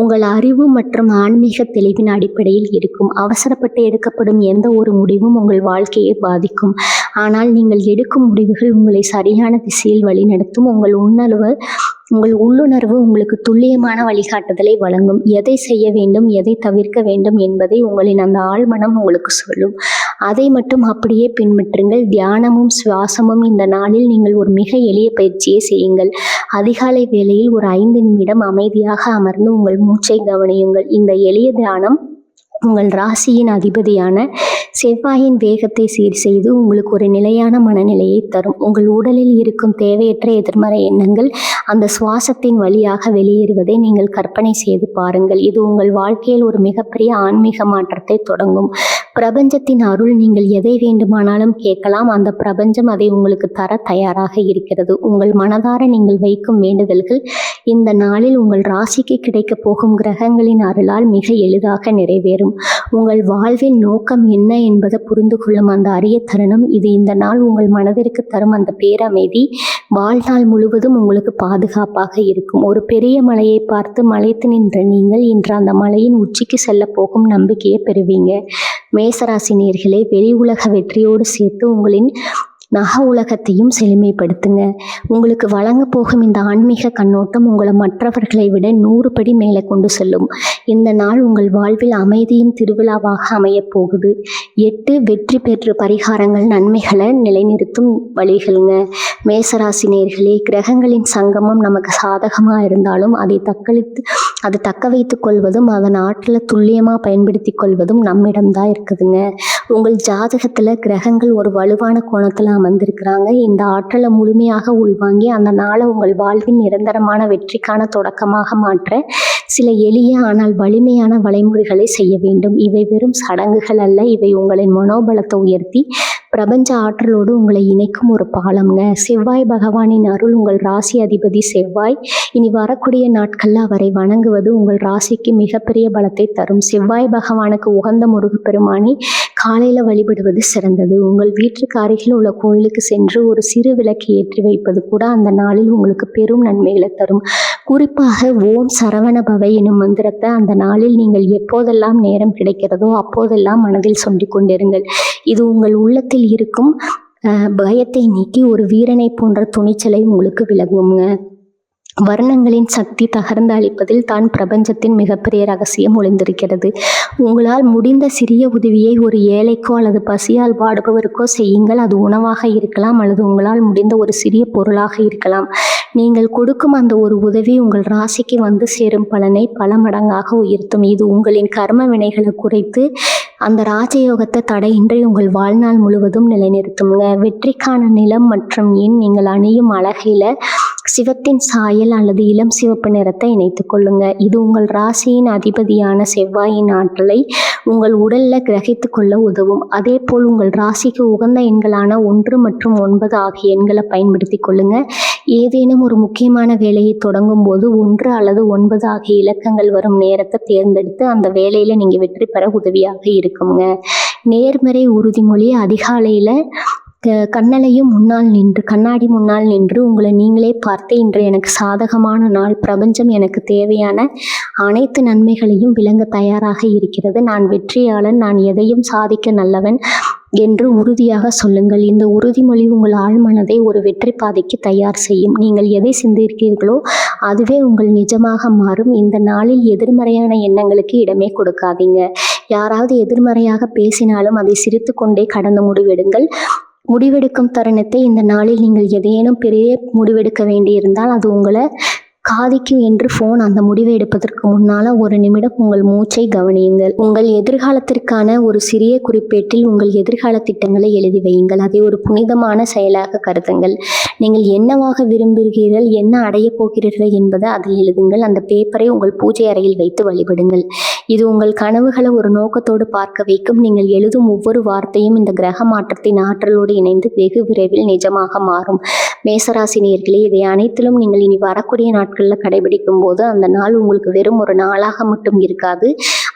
உங்கள் அறிவு மற்றும் ஆன்மீக தெளிவின் அடிப்படையில் இருக்கும். அவசரப்பட்டு எடுக்கப்படும் எந்த ஒரு முடிவும் உங்கள் வாழ்க்கையை பாதிக்கும். ஆனால் நீங்கள் எடுக்கும் முடிவுகள் உங்களை சரியான திசையில் வழிநடத்தும். உங்கள் உள்ளுணர்வு உங்களுக்கு துல்லியமான வழிகாட்டுதலை வழங்கும். எதை செய்ய வேண்டும், எதை தவிர்க்க வேண்டும் என்பதை உங்களின் அந்த ஆழ்மனம் உங்களுக்கு சொல்லும். அதை மட்டும் அப்படியே பின்பற்றுங்கள். தியானமும் சுவாசமும் இந்த நாளில் நீங்கள் ஒரு மிக எளிய பயிற்சியை செய்யுங்கள். அதிகாலை வேளையில் ஒரு 5 நிமிடம் அமைதியாக அமர்ந்து உங்கள் மூச்சை கவனியுங்கள். இந்த எளிய தியானம் உங்கள் ராசியின் அதிபதியான செவ்வாயின் வேகத்தை சீர் செய்து உங்களுக்கு ஒரு நிலையான மனநிலையை தரும். உங்கள் உடலில் இருக்கும் தேவையற்ற எதிர்மறை எண்ணங்கள் அந்த சுவாசத்தின் வழியாக வெளியேறுவதை நீங்கள் கற்பனை செய்து பாருங்கள். இது உங்கள் வாழ்க்கையில் ஒரு மிகப்பெரிய ஆன்மீக மாற்றத்தை தொடங்கும். பிரபஞ்சத்தின் அருள். நீங்கள் எதை வேண்டுமானாலும் கேட்கலாம். அந்த பிரபஞ்சம் அதை உங்களுக்கு தர தயாராக இருக்கிறது. உங்கள் மனதார நீங்கள் வைக்கும் வேண்டுதல்கள் இந்த நாளில் உங்கள் ராசிக்கு கிடைக்கப் போகும் கிரகங்களின் அருளால் மிக எளிதாக நிறைவேறும். உங்கள் வாழ்வின் நோக்கம் என்ன என்பதை புரிந்து கொள்ளும் அந்த அரிய தருணம் இது. இந்த நாள் உங்கள் மனதிற்கு தரும் அந்த பேரமைதி வாழ்நாள் முழுவதும் உங்களுக்கு பாதுகாப்பாக இருக்கும். ஒரு பெரிய மலையை பார்த்து மலைத்து நின்ற நீங்கள் இன்று அந்த மலையின் உச்சிக்கு செல்ல போகும் நம்பிக்கையை பெறுவீங்க. மேசராசி நேயர்களே, வெளி உலக வெற்றியோடு சேர்த்து உங்களின் நக உலகத்தையும் செழுமைப்படுத்துங்க. உங்களுக்கு வழங்க போகும் இந்த ஆன்மீக கண்ணோட்டம் உங்களை மற்றவர்களை விட 100 படி மேலே கொண்டு செல்லும். இந்த நாள் உங்கள் வாழ்வில் அமைதியின் திருவிழாவாக அமையப் போகுது. 8 வெற்றி பெற்று பரிகாரங்கள் நன்மைகளை நிலைநிறுத்தும் வழிகளுங்க. மேசராசி நேயர்களே, கிரகங்களின் சங்கமம் நமக்கு சாதகமாக இருந்தாலும் அதை தக்க வைத்து கொள்வதும் அதன் ஆற்றலை துல்லியமாக பயன்படுத்தி கொள்வதும் நம்மிடம்தான் இருக்குதுங்க. உங்கள் ஜாதகத்தில் கிரகங்கள் ஒரு வலுவான கோணத்தில் அமர்ந்திருக்கிறாங்க. இந்த ஆற்றலை முழுமையாக உள்வாங்கி அந்த நாளை உங்கள் வாழ்வின் நிரந்தரமான வெற்றிக்கான தொடக்கமாக மாற்ற சில எளிய ஆனால் வலிமையான வழிமுறைகளை செய்ய வேண்டும். இவை வெறும் சடங்குகள் அல்ல, இவை உங்களின் மனோபலத்தை உயர்த்தி பிரபஞ்ச ஆற்றலோடு உங்களை இணைக்கும் ஒரு பாலம்ங்க. செவ்வாய் பகவானின் அருள். உங்கள் ராசி அதிபதி செவ்வாய். இனி வரக்கூடிய நாட்களில் அவரை வணங்குவது உங்கள் ராசிக்கு மிகப்பெரிய பலத்தை தரும். செவ்வாய் பகவானுக்கு உகந்த முருகப்பெருமானை காலையில் வழிபடுவது சிறந்தது. உங்கள் வீட்டுக்கு அருகில் உள்ள கோயிலுக்கு சென்று ஒரு சிறு விளக்கு ஏற்றி வைப்பது கூட அந்த நாளில் உங்களுக்கு பெரும் நன்மைகளை தரும். குறிப்பாக ஓம் சரவண பவை எனும் மந்திரத்தை அந்த நாளில் நீங்கள் எப்போதெல்லாம் நேரம் கிடைக்கிறதோ அப்போதெல்லாம் மனதில் சொல்லிக் கொண்டிருங்கள். இது உங்கள் உள்ளத்தில் இருக்கும் பயத்தை நீக்கி ஒரு வீரனை போன்ற துணிச்சலை உங்களுக்கு விளங்குங்க. வர்ணங்களின் சக்தி தகர்ந்து அளிப்பதில் தான் பிரபஞ்சத்தின் மிகப்பெரிய ரகசியம் ஒளிந்திருக்கிறது. உங்களால் முடிந்த சிறிய உதவியை ஒரு ஏழைக்கோ அல்லது பசியால் வாடுபவருக்கோ செய்யுங்கள். அது உணவாக இருக்கலாம் அல்லது உங்களால் முடிந்த ஒரு சிறிய பொருளாக இருக்கலாம். நீங்கள் கொடுக்கும் அந்த ஒரு உதவி உங்கள் ராசிக்கு வந்து சேரும் பலனை பல மடங்காக உயர்த்தும். இது உங்களின் கர்ம வினைகளை குறைத்து அந்த ராஜயோகத்தை தடையின்றி உங்கள் வாழ்நாள் முழுவதும் நிலைநிறுத்துங்க. வெற்றிக்கான நிலம் மற்றும் நீங்கள் அணியும் அழகையில் சிவத்தின் சாயல் அல்லது இளம் சிவப்பு நிறத்தை இணைத்து கொள்ளுங்க. இது உங்கள் ராசியின் அதிபதியான செவ்வாயின் ஆற்றலை உங்கள் உடலில் கிரகித்து கொள்ள உதவும். அதே போல் உங்கள் ராசிக்கு உகந்த எண்களான 1 மற்றும் 9 ஆகிய எண்களை பயன்படுத்தி கொள்ளுங்க. ஏதேனும் ஒரு முக்கியமான வேலையை தொடங்கும் போது 1 அல்லது 9 ஆகிய இலக்கங்கள் வரும் நேரத்தை தேர்ந்தெடுத்து அந்த வேலையில் நீங்கள் வெற்றி பெற உதவியாக இருக்குங்க. நேர்மறை உறுதிமொழி. அதிகாலையில் கண்ணாடி முன்னால் நின்று உங்களை நீங்களே பார்த்து, இன்று எனக்கு சாதகமான நாள், பிரபஞ்சம் எனக்கு தேவையான அனைத்து நன்மைகளையும் விளங்க தயாராக இருக்கிறது, நான் வெற்றியாளன், நான் எதையும் சாதிக்க நல்லவன் என்று உறுதியாக சொல்லுங்கள். இந்த உறுதிமொழி உங்கள் ஆழ்மனதை ஒரு வெற்றி பாதைக்கு தயார் செய்யும். நீங்கள் எதை சிந்திக்கிறீர்களோ அதுவே உங்கள் நிஜமாக மாறும். இந்த நாளில் எதிர்மறையான எண்ணங்களுக்கு இடமே கொடுக்காதீங்க. யாராவது எதிர்மறையாக பேசினாலும் அதை சிரித்து கொண்டே கடந்து முடிவெடுக்கும் தருணத்தை இந்த நாளில் நீங்கள் ஏதேனும் பெரிய முடிவெடுக்க வேண்டியிருந்தால் அது உங்களை காதிக்கும் என்று அந்த முடிவை எடுப்பதற்கு முன்னால் ஒரு நிமிடம் உங்கள் மூச்சை கவனியுங்கள். உங்கள் எதிர்காலத்திற்கான ஒரு சிறிய குறிப்பேட்டில் உங்கள் எதிர்கால திட்டங்களை எழுதி வையுங்கள். அதை ஒரு புனிதமான செயலாக கருதுங்கள். நீங்கள் என்னவாக விரும்புகிறீர்கள், என்ன அடையப் போகிறீர்கள் என்பதை அதில் எழுதுங்கள். அந்த பேப்பரை உங்கள் பூஜை அறையில் வைத்து வழிபடுங்கள். இது உங்கள் கனவுகளை ஒரு நோக்கத்தோடு பார்க்க வைக்கும். நீங்கள் எழுதும் ஒவ்வொரு வார்த்தையும் இந்த கிரக மாற்றத்தின் ஆற்றலோடு இணைந்து வெகு விரைவில் நிஜமாக மாறும். மேசராசி நேயர்களே, இதை அனைத்திலும் நீங்கள் இனி வரக்கூடிய நாட்களில் கடைபிடிக்கும் போது அந்த நாள் உங்களுக்கு வெறும் ஒரு நாளாக மட்டும் இருக்காது,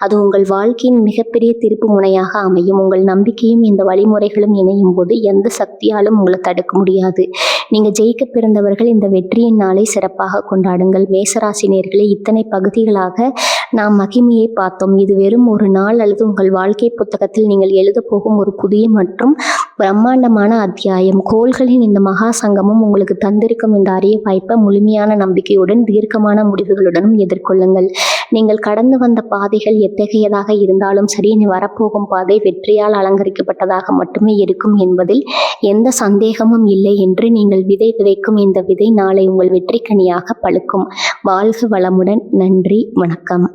அது உங்கள் வாழ்க்கையின் மிகப்பெரிய திருப்பு முனையாக அமையும். உங்கள் நம்பிக்கையும் இந்த வழிமுறைகளும் இணையும் போது எந்த சக்தியாலும் உங்களை தடுக்க முடியாது. நீங்கள் ஜெயிக்க பிறந்தவர்கள் இந்த வெற்றியின் நாளை சிறப்பாக கொண்டாடுங்கள். மேசராசி நேயர்களே, இத்தனை பகுதிகளாக நாம் மகிமையை பார்த்தோம். இது வெறும் ஒரு நாள் அல்லது உங்கள் வாழ்க்கை புத்தகத்தில் நீங்கள் எழுத போகும் ஒரு புதிய மற்றும் பிரம்மாண்டமான அத்தியாயம். கோள்களின் இந்த மகா சங்கமும் உங்களுக்கு தந்திருக்கும் இந்த அரிய வாய்ப்பை முழுமையான நம்பிக்கையுடன் தீர்க்கமான முடிவுகளுடனும் எதிர்கொள்ளுங்கள். நீங்கள் கடந்து வந்த பாதைகள் எத்தகையதாக இருந்தாலும் சரி, இனி வரப்போகும் பாதை வெற்றியால் அலங்கரிக்கப்பட்டதாக மட்டுமே இருக்கும் என்பதில் எந்த சந்தேகமும் இல்லை என்று நீங்கள் விதைக்கும் இந்த விதை நாளை உங்கள் வெற்றி கனியாக பழுக்கும். வாழ்க வளமுடன். நன்றி, வணக்கம்.